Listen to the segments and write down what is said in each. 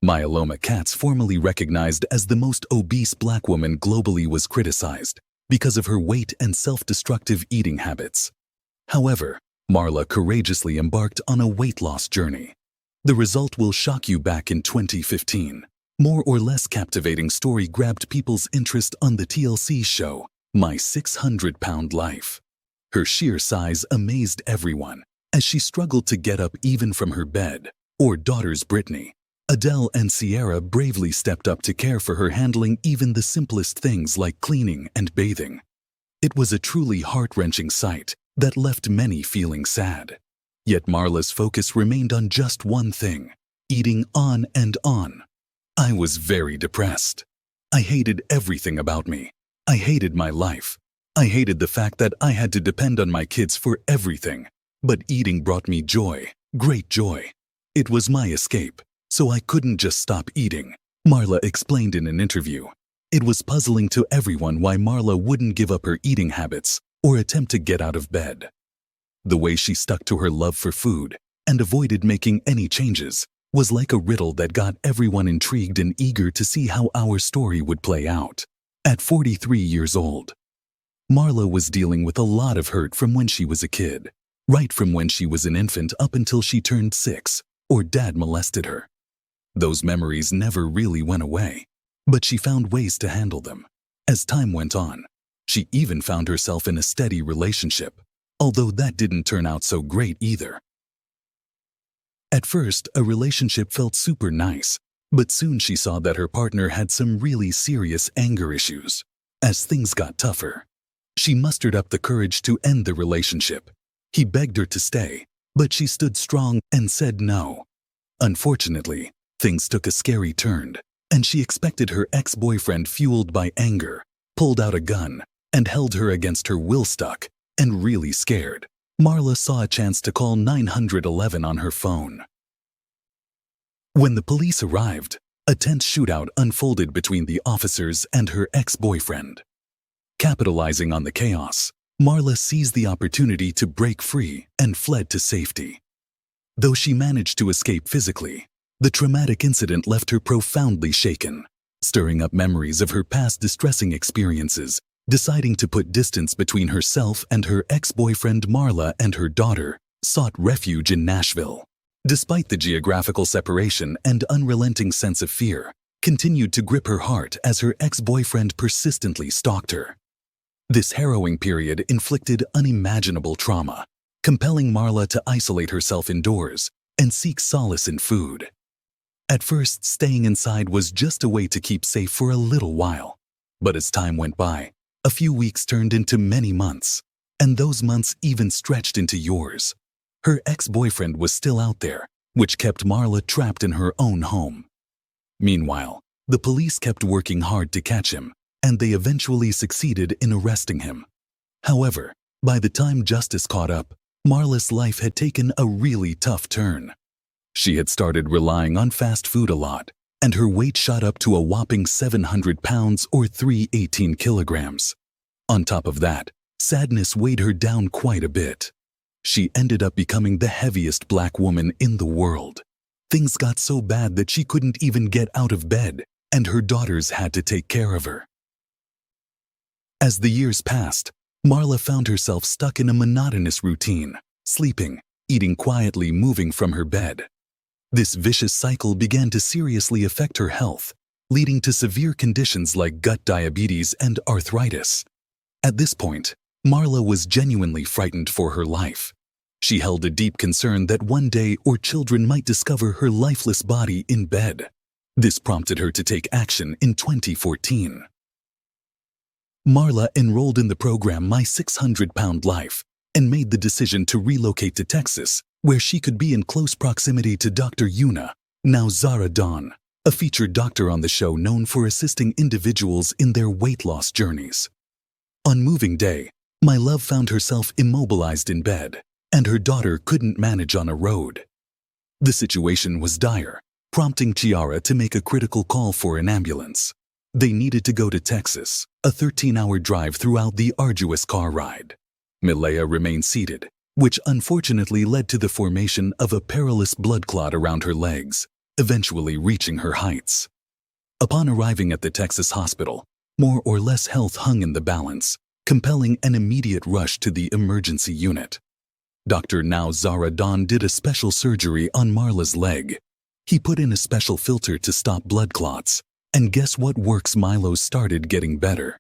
Myeloma Katz, formerly recognized as the most obese black woman globally, was criticized because of her weight and self-destructive eating habits. However, Marla courageously embarked on a weight loss journey. The result will shock you. Back in 2015, more or less captivating story grabbed people's interest on the TLC show, My 600-Pound Life. Her sheer size amazed everyone as she struggled to get up even from her bed. Or daughters Brittany, Adele and Sierra bravely stepped up to care for her, handling even the simplest things like cleaning and bathing. It was a truly heart-wrenching sight that left many feeling sad. Yet Marla's focus remained on just one thing: eating on and on. I was very depressed. I hated everything about me. I hated my life. I hated the fact that I had to depend on my kids for everything. But eating brought me joy, great joy. It was my escape, so I couldn't just stop eating, Marla explained in an interview. It was puzzling to everyone why Marla wouldn't give up her eating habits or attempt to get out of bed. The way she stuck to her love for food and avoided making any changes was like a riddle that got everyone intrigued and eager to see how our story would play out. At 43 years old, Marla was dealing with a lot of hurt from when she was a kid, right from when she was an infant up until she turned 6, or dad molested her. Those memories never really went away, but she found ways to handle them. As time went on, she even found herself in a steady relationship, although that didn't turn out so great either. At first, a relationship felt super nice, but soon she saw that her partner had some really serious anger issues. As things got tougher, she mustered up the courage to end the relationship. He begged her to stay, but she stood strong and said no. Unfortunately, things took a scary turn, and she expected her ex-boyfriend, fueled by anger, pulled out a gun and held her against her will. Stuck and really scared, Marla saw a chance to call 911 on her phone. When the police arrived, a tense shootout unfolded between the officers and her ex-boyfriend. Capitalizing on the chaos, Marla seized the opportunity to break free and fled to safety. Though she managed to escape physically, the traumatic incident left her profoundly shaken, stirring up memories of her past distressing experiences. Deciding to put distance between herself and her ex-boyfriend, Marla and her daughter sought refuge in Nashville. Despite the geographical separation, and unrelenting sense of fear continued to grip her heart as her ex-boyfriend persistently stalked her. This harrowing period inflicted unimaginable trauma, compelling Marla to isolate herself indoors and seek solace in food. At first, staying inside was just a way to keep safe for a little while. But as time went by, a few weeks turned into many months, and those months even stretched into years. Her ex-boyfriend was still out there, which kept Marla trapped in her own home. Meanwhile, the police kept working hard to catch him, and they eventually succeeded in arresting him. However, by the time justice caught up, Marla's life had taken a really tough turn. She had started relying on fast food a lot, and her weight shot up to a whopping 700 pounds or 318 kilograms. On top of that, sadness weighed her down quite a bit. She ended up becoming the heaviest black woman in the world. Things got so bad that she couldn't even get out of bed, and her daughters had to take care of her. As the years passed, Marla found herself stuck in a monotonous routine, sleeping, eating quietly, moving from her bed. This vicious cycle began to seriously affect her health, leading to severe conditions like gut diabetes and arthritis. At this point, Marla was genuinely frightened for her life. She held a deep concern that one day her children might discover her lifeless body in bed. This prompted her to take action in 2014. Marla enrolled in the program My 600-Pound Life and made the decision to relocate to Texas, where she could be in close proximity to Dr. Yuna, now Zara Dawn, a featured doctor on the show known for assisting individuals in their weight loss journeys. On moving day, my love found herself immobilized in bed, and her daughter couldn't manage on a road. The situation was dire, prompting Chiara to make a critical call for an ambulance. They needed to go to Texas, a 13-hour drive throughout the arduous car ride. Milea remained seated, which unfortunately led to the formation of a perilous blood clot around her legs, eventually reaching her heights. Upon arriving at the Texas hospital, more or less health hung in the balance, compelling an immediate rush to the emergency unit. Dr. Now Zara Dawn did a special surgery on Marla's leg. He put in a special filter to stop blood clots, and guess what? Milo started getting better.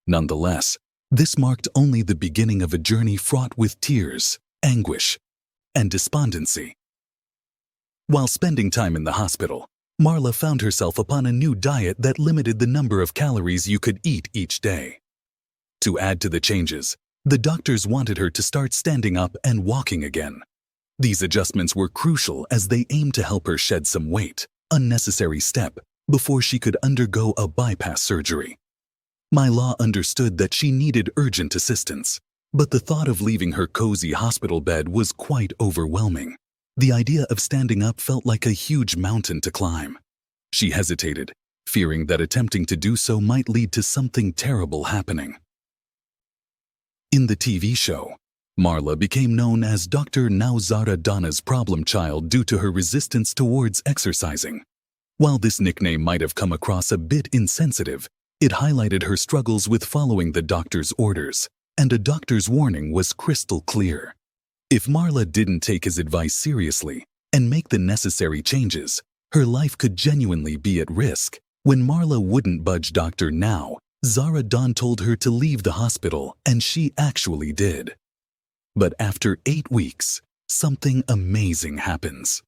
Nonetheless, this marked only the beginning of a journey fraught with tears, anguish, and despondency. While spending time in the hospital, Marla found herself upon a new diet that limited the number of calories you could eat each day. To add to the changes, the doctors wanted her to start standing up and walking again. These adjustments were crucial as they aimed to help her shed some weight, unnecessary step, before she could undergo a bypass surgery. Marla understood that she needed urgent assistance, but the thought of leaving her cozy hospital bed was quite overwhelming. The idea of standing up felt like a huge mountain to climb. She hesitated, fearing that attempting to do so might lead to something terrible happening. In the TV show, Marla became known as Dr. Now Zara Dawn's problem child due to her resistance towards exercising. While this nickname might have come across a bit insensitive, it highlighted her struggles with following the doctor's orders, and a doctor's warning was crystal clear. If Marla didn't take his advice seriously and make the necessary changes, her life could genuinely be at risk. When Marla wouldn't budge, Dr. Now Zara Dawn told her to leave the hospital, and she actually did. But after 8 weeks, something amazing happens.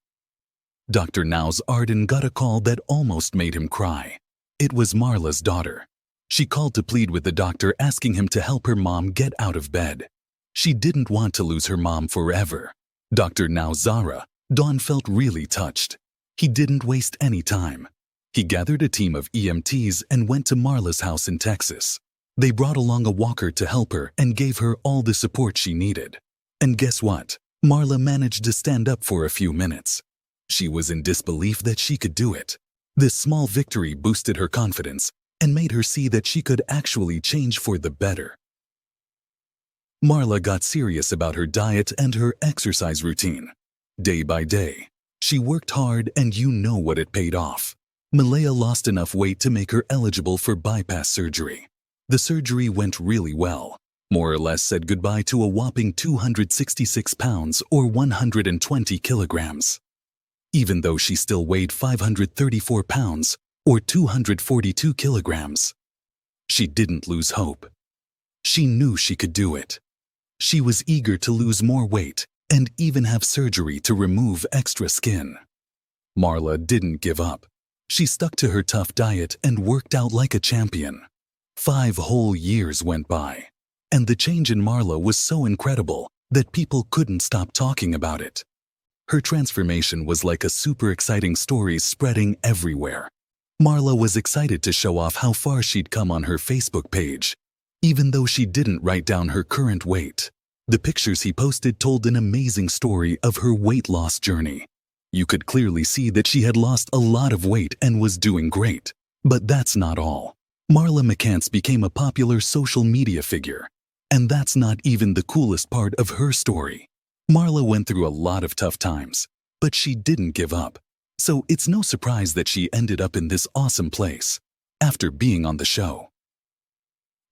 Dr. Now's Arden got a call that almost made him cry. It was Marla's daughter. She called to plead with the doctor, asking him to help her mom get out of bed. She didn't want to lose her mom forever. Dr. Now Zara Dawn felt really touched. He didn't waste any time. He gathered a team of EMTs and went to Marla's house in Texas. They brought along a walker to help her and gave her all the support she needed. And guess what? Marla managed to stand up for a few minutes. She was in disbelief that she could do it. This small victory boosted her confidence and made her see that she could actually change for the better. Marla got serious about her diet and her exercise routine. Day by day, she worked hard, and you know what, it paid off. Malaya lost enough weight to make her eligible for bypass surgery. The surgery went really well. More or less said goodbye to a whopping 266 pounds or 120 kilograms. Even though she still weighed 534 pounds or 242 kilograms, she didn't lose hope. She knew she could do it. She was eager to lose more weight and even have surgery to remove extra skin. Marla didn't give up. She stuck to her tough diet and worked out like a champion. 5 whole years went by, and the change in Marla was so incredible that people couldn't stop talking about it. Her transformation was like a super exciting story spreading everywhere. Marla was excited to show off how far she'd come on her Facebook page. Even though she didn't write down her current weight, the pictures he posted told an amazing story of her weight loss journey. You could clearly see that she had lost a lot of weight and was doing great. But that's not all. Marla McCants became a popular social media figure. And that's not even the coolest part of her story. Marla went through a lot of tough times, but she didn't give up. So it's no surprise that she ended up in this awesome place after being on the show.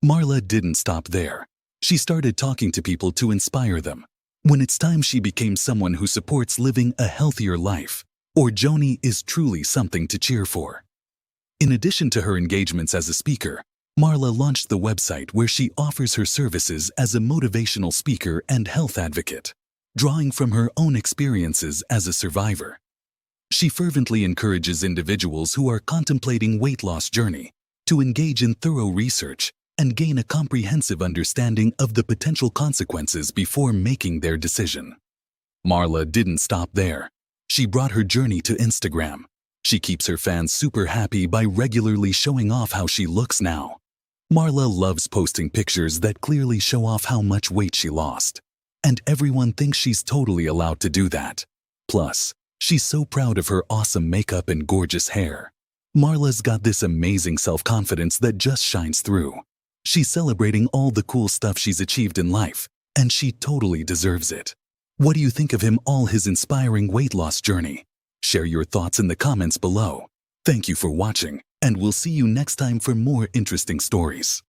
Marla didn't stop there. She started talking to people to inspire them. When it's time, she became someone who supports living a healthier life, or Joni is truly something to cheer for. In addition to her engagements as a speaker, Marla launched the website where she offers her services as a motivational speaker and health advocate, drawing from her own experiences as a survivor. She fervently encourages individuals who are contemplating weight loss journey to engage in thorough research and gain a comprehensive understanding of the potential consequences before making their decision. Marla didn't stop there. She brought her journey to Instagram. She keeps her fans super happy by regularly showing off how she looks now. Marla loves posting pictures that clearly show off how much weight she lost. And everyone thinks she's totally allowed to do that. Plus, she's so proud of her awesome makeup and gorgeous hair. Marla's got this amazing self-confidence that just shines through. She's celebrating all the cool stuff she's achieved in life, and she totally deserves it. What do you think of him, all his inspiring weight loss journey? Share your thoughts in the comments below. Thank you for watching, and we'll see you next time for more interesting stories.